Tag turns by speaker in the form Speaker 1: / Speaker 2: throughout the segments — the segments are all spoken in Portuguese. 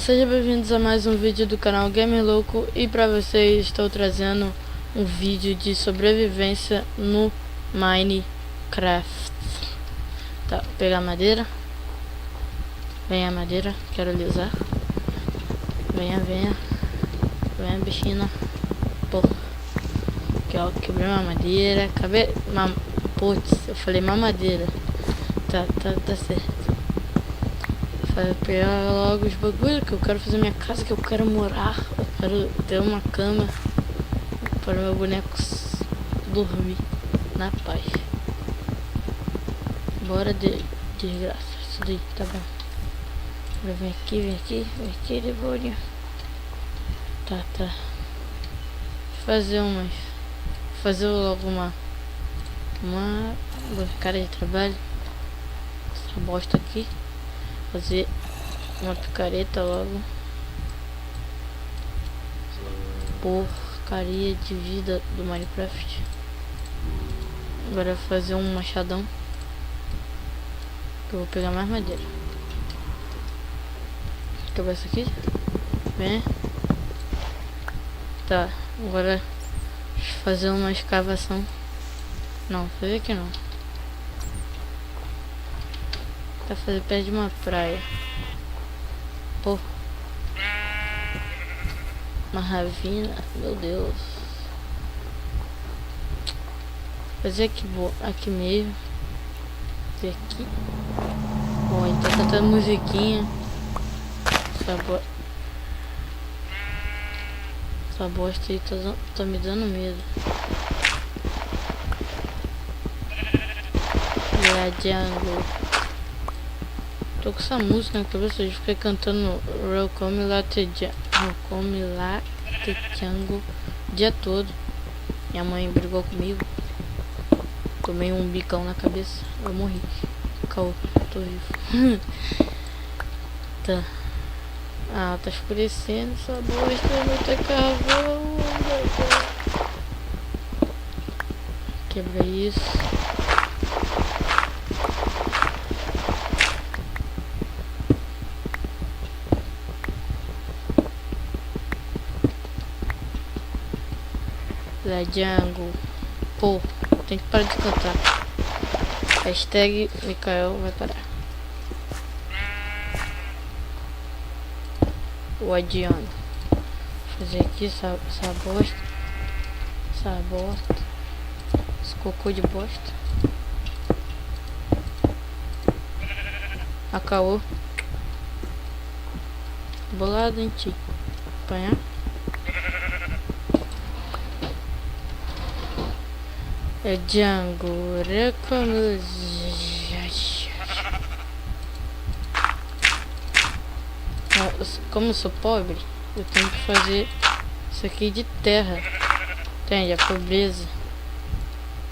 Speaker 1: Sejam bem-vindos a mais um vídeo do canal Gamer Louco. E para vocês estou trazendo um vídeo de sobrevivência no Minecraft. Tá, vou pegar madeira. Venha a madeira, quero lisar. Venha, bichinha. Pô, aqui ó, quebrei uma madeira. Acabei, putz, eu falei mamadeira. Tá certo. Pegar logo os bagulhos que eu quero fazer minha casa, que eu quero morar. Eu quero ter uma cama para meu boneco dormir na paz. Bora de desgraça. Isso daí, tá bom. Agora vem aqui de bolinha. Tá. Fazer logo uma cara de trabalho. Essa bosta aqui. Fazer uma picareta logo. Porcaria de vida do Minecraft. Agora fazer um machadão. Que eu vou pegar mais madeira. Quebrar isso aqui. Vem. Tá, agora fazer uma escavação. Não, fazer aqui não. Tá fazer perto de uma praia. Pô. Uma ravina. Meu Deus. Fazer aqui mesmo. Fazer aqui. Bom, então tá cantando musiquinha. Essa bosta aí tá me dando medo. E a jungle. Tô com essa música na cabeça, eu fiquei cantando Welcome Latte Jungle o dia todo. Minha mãe brigou comigo. Tomei um bicão na cabeça, eu morri. Caô, tô vivo. Tá. Ah, tá escurecendo essa bosta, vai ter carvão. Quebra isso. La Jungle. Pô, tem que parar de cantar. Hashtag Mikael vai parar. O adiano. Fazer aqui essa bosta. Esse cocô de bosta. Acabou. Bolado em ti. Apanhar. É Django, como eu sou pobre, eu tenho que fazer isso aqui de terra. Entende? A pobreza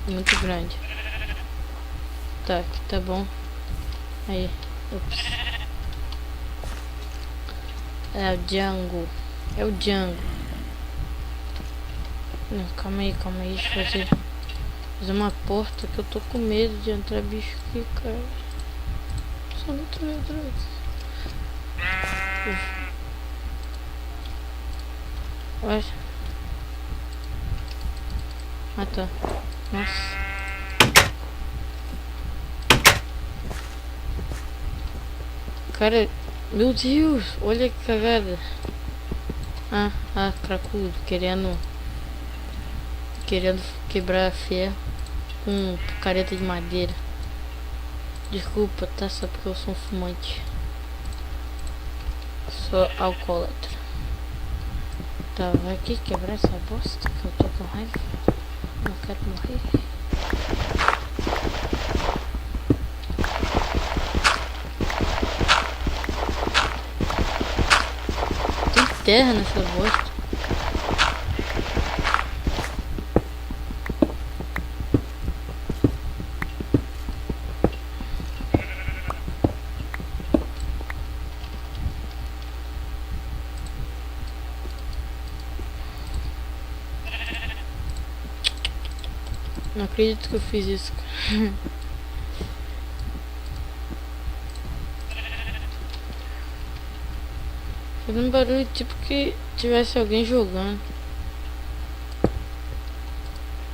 Speaker 1: é muito grande. Tá, aqui tá bom. Aí, ups. É o Django. Não, calma aí, deixa eu fazer uma porta que eu tô com medo de entrar bicho aqui, cara. Só não tô entrando. Olha. Ah, tá. Nossa. Cara, meu Deus, olha que cagada. Cracudo, querendo quebrar ferro com picareta de madeira. Desculpa, tá? Só porque eu sou um fumante. Sou alcoólatra. Tá, vai aqui quebrar essa bosta que eu tô com raiva. Não quero morrer. Tem terra nessa bosta. Não acredito que eu fiz isso. Fazendo barulho tipo que tivesse alguém jogando.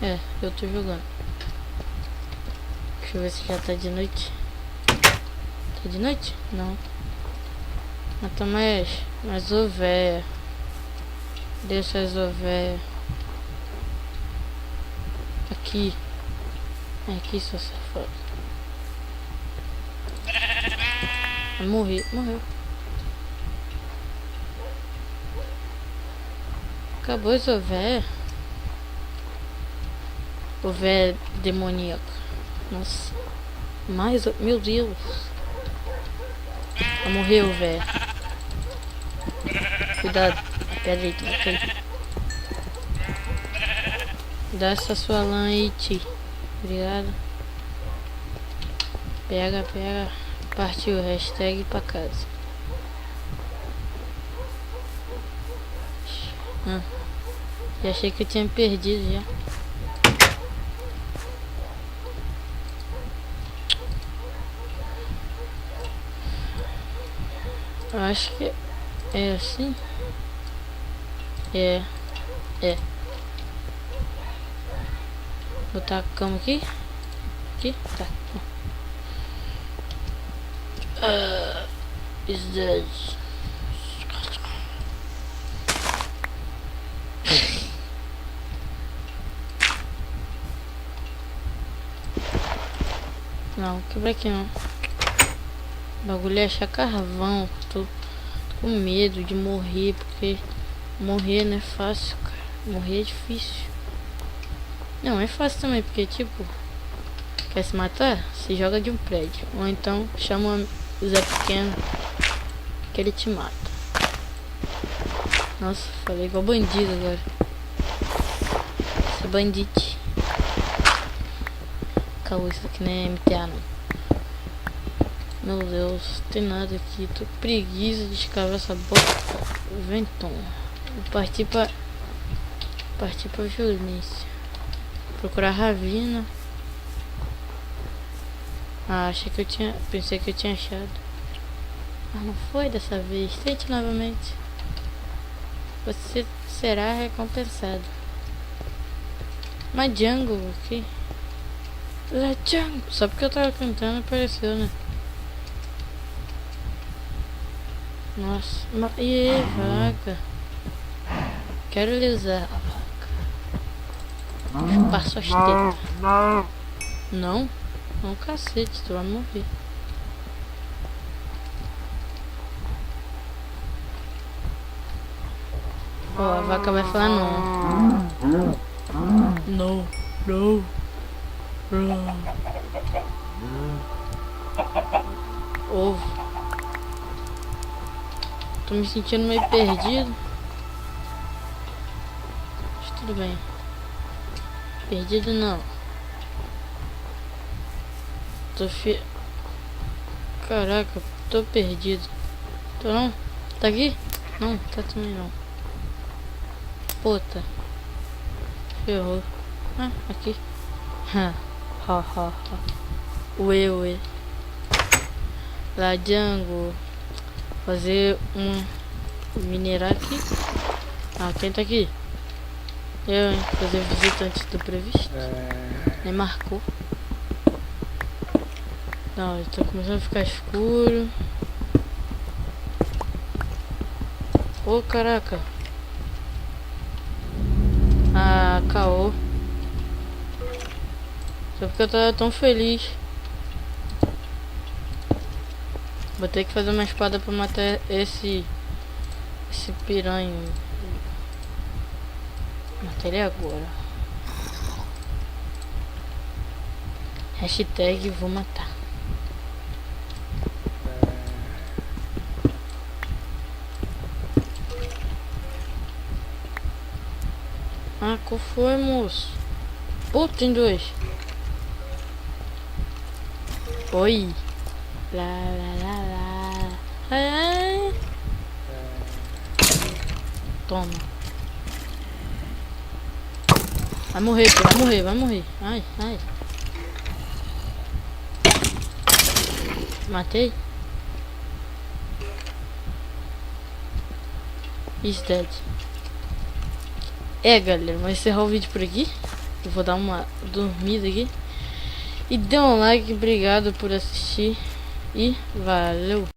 Speaker 1: É, eu tô jogando. Deixa eu ver se já tá de noite. Tá de noite? Não. Mas tá mais ovelha. Deixa as ovelhas. Aqui. Aqui, só safado. Morreu. Acabou as ovelhas. Ovelha demoníaca. Nossa. Meu Deus. Morreu, velho. Cuidado. Pera aí, tu vai cair. Dá essa sua lã aí, Ti. Obrigado. Pega. Partiu. Hashtag pra casa. Já achei que eu tinha perdido já. Eu acho que é assim. É. Botar a cama aqui. Tá. Is dead. Não, quebra aqui não. O bagulho é achar carvão. Tô com medo de morrer, porque morrer não é fácil, cara. Morrer é difícil. Não, é fácil também, porque tipo, quer se matar? Se joga de um prédio. Ou então chama o Zé Pequeno, que ele te mata. Nossa, falei igual bandido agora. Esse bandite. Calma, isso aqui não é MTA não. Meu Deus, não tem nada aqui. Tô com preguiça de escavar essa bosta. Venton. Vou partir pra violência. Procurar ravina. Pensei que eu tinha achado. Mas não foi dessa vez. Tente novamente. Você será recompensado. Mas jungle aqui. Jungle. Só porque eu tava cantando apareceu, né? Nossa. E aí, vaca? Quero lhe usar a vaca. Chupar suas tetas. Não? Não, cacete, tu vai morrer. Ó, a vaca vai falar não. Não. Ovo. Tô me sentindo meio perdido. Mas tudo bem. Perdido não. Caraca, tô perdido. Tô não? Tá aqui? Não, tá também não. Puta. Ferrou. Ah, aqui. Ué. Lá, Django. Fazer minerar aqui. Ah, quem tá aqui? Eu, hein? Fazer visita antes do previsto. Nem marcou. Não, já tá começando a ficar escuro. Ô, caraca. Ah, caô. Só porque eu tava tão feliz. Vou ter que fazer uma espada pra matar esse piranha. Matei ele agora. Hashtag vou matar. Ah, qual foi, moço? Pô, tem dois. Oi. Lá. Ai. Toma. Vai morrer, pô, vai morrer. Ai. is dead. É, galera, vou encerrar o vídeo por aqui. Eu vou dar uma dormida aqui. E dê um like, obrigado por assistir. E valeu!